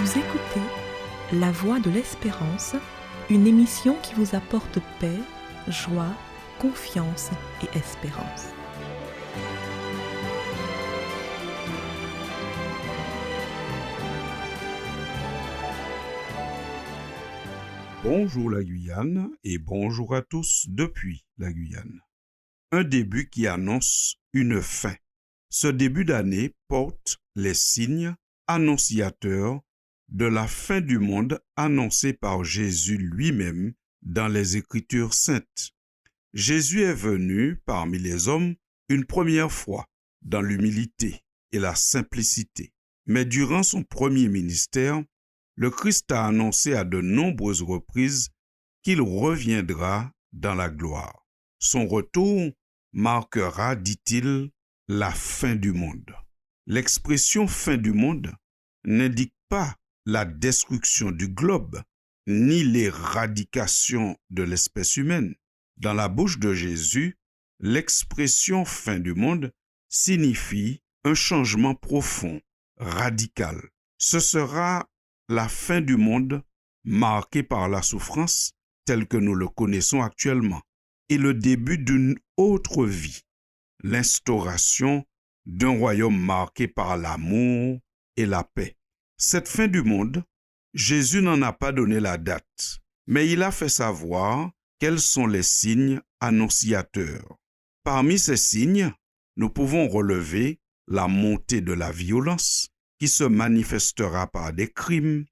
Vous écoutez La Voix de l'Espérance, une émission qui vous apporte paix, joie, confiance et espérance. Bonjour la Guyane et bonjour à tous depuis la Guyane. Un début qui annonce une fin. Ce début d'année porte les signes annonciateurs de la fin du monde annoncée par Jésus lui-même dans les Écritures saintes. Jésus est venu parmi les hommes une première fois dans l'humilité et la simplicité. Mais durant son premier ministère, le Christ a annoncé à de nombreuses reprises qu'il reviendra dans la gloire. Son retour marquera, dit-il, la fin du monde. L'expression fin du monde n'indique pas la destruction du globe, ni l'éradication de l'espèce humaine. Dans la bouche de Jésus, l'expression fin du monde signifie un changement profond, radical. Ce sera la fin du monde marquée par la souffrance telle que nous le connaissons actuellement et le début d'une autre vie, l'instauration d'un royaume marqué par l'amour et la paix. Cette fin du monde, Jésus n'en a pas donné la date, mais il a fait savoir quels sont les signes annonciateurs. Parmi ces signes, nous pouvons relever la montée de la violence qui se manifestera par des crimes,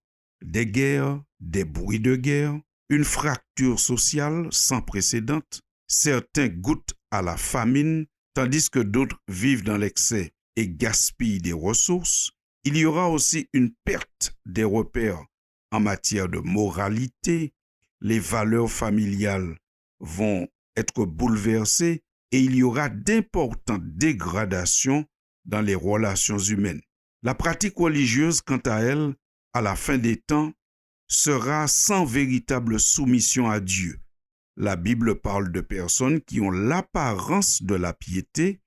des guerres, des bruits de guerre, une fracture sociale sans précédent. Certains goûtent à la famine, tandis que d'autres vivent dans l'excès et gaspillent des ressources. Il y aura aussi une perte des repères en matière de moralité. Les valeurs familiales vont être bouleversées et il y aura d'importantes dégradations dans les relations humaines. La pratique religieuse, quant à elle, à la fin des temps, sera sans véritable soumission à Dieu. La Bible parle de personnes qui ont l'apparence de la piété,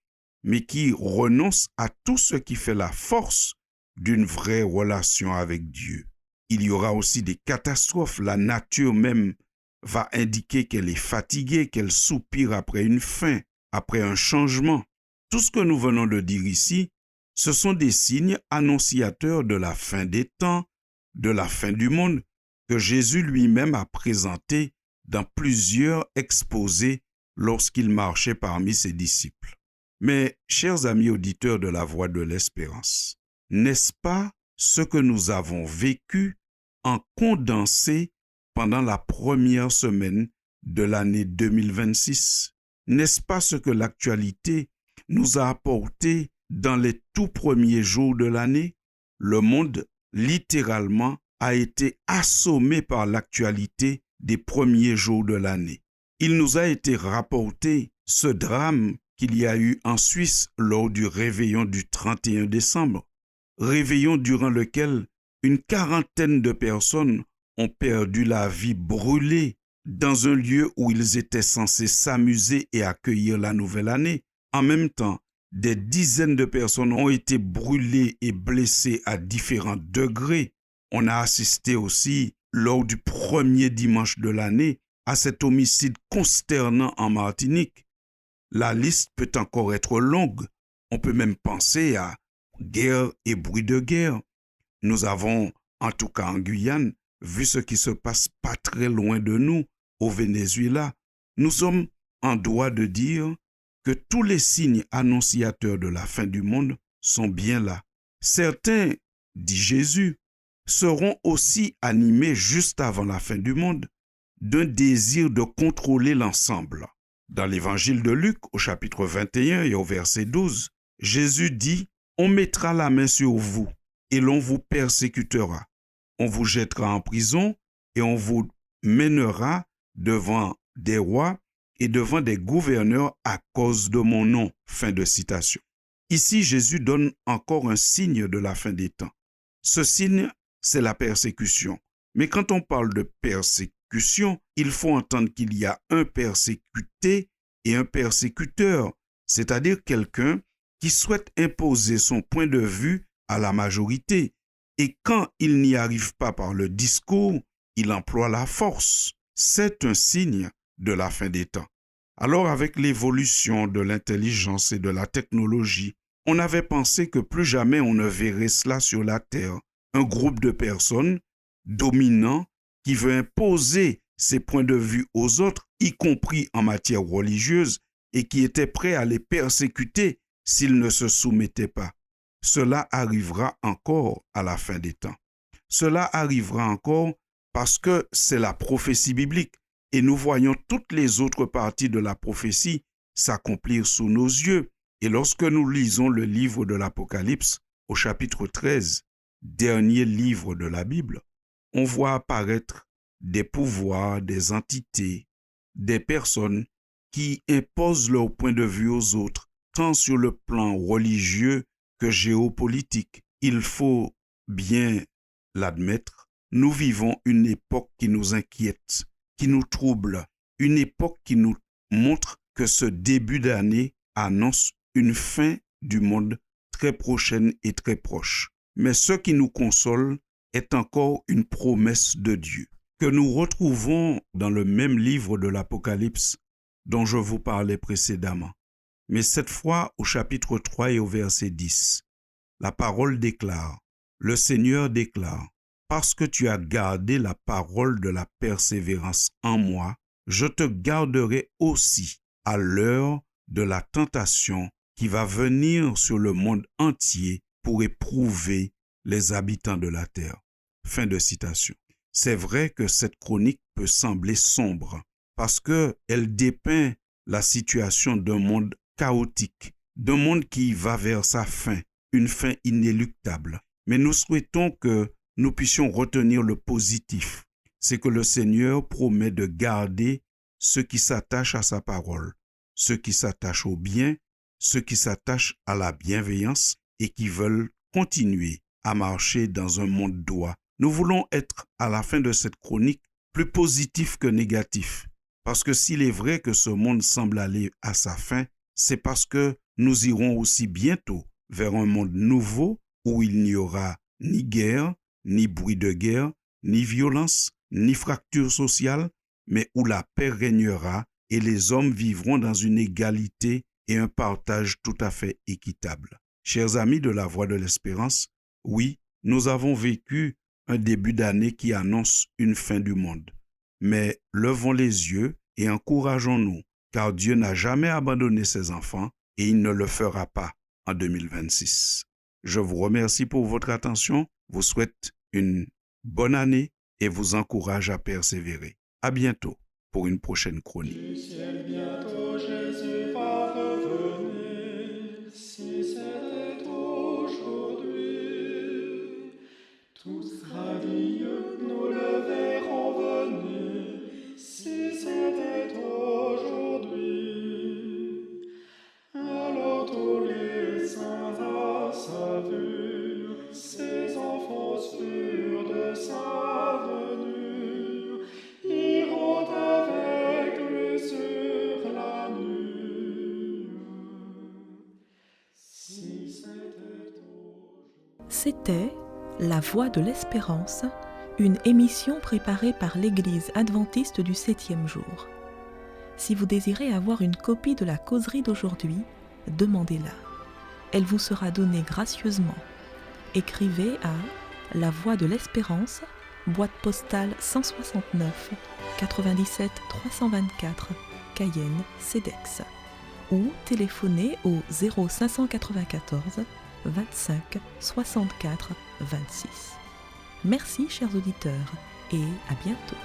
mais qui renoncent à tout ce qui fait la force d'une vraie relation avec Dieu. Il y aura aussi des catastrophes. La nature même va indiquer qu'elle est fatiguée, qu'elle soupire après une fin, après un changement. Tout ce que nous venons de dire ici, ce sont des signes annonciateurs de la fin des temps, de la fin du monde, que Jésus lui-même a présenté dans plusieurs exposés lorsqu'il marchait parmi ses disciples. Mais, chers amis auditeurs de la Voix de l'Espérance, n'est-ce pas ce que nous avons vécu en condensé pendant la première semaine de l'année 2026? N'est-ce pas ce que l'actualité nous a apporté dans les tout premiers jours de l'année? Le monde, littéralement, a été assommé par l'actualité des premiers jours de l'année. Il nous a été rapporté ce drame qu'il y a eu en Suisse lors du réveillon du 31 décembre, réveillon durant lequel une quarantaine de personnes ont perdu la vie brûlée dans un lieu où ils étaient censés s'amuser et accueillir la nouvelle année. En même temps, des dizaines de personnes ont été brûlées et blessées à différents degrés. On a assisté aussi, lors du premier dimanche de l'année, à cet homicide consternant en Martinique. La liste peut encore être longue. On peut même penser à guerre et bruit de guerre. Nous avons, en tout cas en Guyane, vu ce qui se passe pas très loin de nous, au Venezuela. Nous sommes en droit de dire que tous les signes annonciateurs de la fin du monde sont bien là. Certains, dit Jésus, seront aussi animés juste avant la fin du monde d'un désir de contrôler l'ensemble. Dans l'évangile de Luc, au chapitre 21 et au verset 12, Jésus dit « On mettra la main sur vous et l'on vous persécutera. On vous jettera en prison et on vous mènera devant des rois et devant des gouverneurs à cause de mon nom. » Fin de citation. Ici, Jésus donne encore un signe de la fin des temps. Ce signe, c'est la persécution. Mais quand on parle de persécution, il faut entendre qu'il y a un persécuté et un persécuteur, c'est-à-dire quelqu'un qui souhaite imposer son point de vue à la majorité, Et quand il n'y arrive pas par le discours, il emploie la force. C'est un signe de la fin des temps. Alors avec l'évolution de l'intelligence et de la technologie, on avait pensé que plus jamais on ne verrait cela sur la terre. Un groupe de personnes dominant qui veut imposer ses points de vue aux autres, y compris en matière religieuse, et qui était prêt à les persécuter s'ils ne se soumettaient pas. Cela arrivera encore à la fin des temps. Cela arrivera encore parce que c'est la prophétie biblique et nous voyons toutes les autres parties de la prophétie s'accomplir sous nos yeux. Et lorsque nous lisons le livre de l'Apocalypse au chapitre 13, dernier livre de la Bible, on voit apparaître des pouvoirs, des entités, des personnes qui imposent leur point de vue aux autres, tant sur le plan religieux que géopolitique. Il faut bien l'admettre, nous vivons une époque qui nous inquiète, qui nous trouble, une époque qui nous montre que ce début d'année annonce une fin du monde très prochaine et très proche. Mais ce qui nous console est encore une promesse de Dieu, que nous retrouvons dans le même livre de l'Apocalypse dont je vous parlais précédemment. Mais cette fois au chapitre 3 et au verset 10, la parole déclare, le Seigneur déclare, « Parce que tu as gardé la parole de la persévérance en moi, je te garderai aussi à l'heure de la tentation qui va venir sur le monde entier pour éprouver les habitants de la terre. » Fin de citation. C'est vrai que cette chronique peut sembler sombre parce qu'elle dépeint la situation d'un monde chaotique, d'un monde qui va vers sa fin, une fin inéluctable. Mais nous souhaitons que nous puissions retenir le positif. C'est que le Seigneur promet de garder ceux qui s'attachent à sa parole, ceux qui s'attachent au bien, ceux qui s'attachent à la bienveillance et qui veulent continuer à marcher dans un monde droit. Nous voulons être, à la fin de cette chronique, plus positifs que négatifs. Parce que s'il est vrai que ce monde semble aller à sa fin, c'est parce que nous irons aussi bientôt vers un monde nouveau où il n'y aura ni guerre, ni bruit de guerre, ni violence, ni fracture sociale, mais où la paix régnera et les hommes vivront dans une égalité et un partage tout à fait équitable. Chers amis de la Voix de l'Espérance, oui, nous avons vécu un début d'année qui annonce une fin du monde. Mais levons les yeux et encourageons-nous, car Dieu n'a jamais abandonné ses enfants et il ne le fera pas en 2026. Je vous remercie pour votre attention, vous souhaite une bonne année et vous encourage à persévérer. À bientôt pour une prochaine chronique. Du ciel bientôt Jésus va revenir, si c'était aujourd'hui. Tous ravis, nous le verrons venir, si c'était aujourd'hui. Alors tous les saints à sa vue, ses enfants sûrs de sa venue, iront avec lui sur la nue. Si c'était aujourd'hui. C'était La Voix de l'Espérance, une émission préparée par l'Église adventiste du 7e jour. Si vous désirez avoir une copie de la causerie d'aujourd'hui, demandez-la. Elle vous sera donnée gracieusement. Écrivez à La Voix de l'Espérance, boîte postale 169 97 324, Cayenne, CEDEX, ou téléphonez au 0594 25 64 26. Merci chers auditeurs et à bientôt.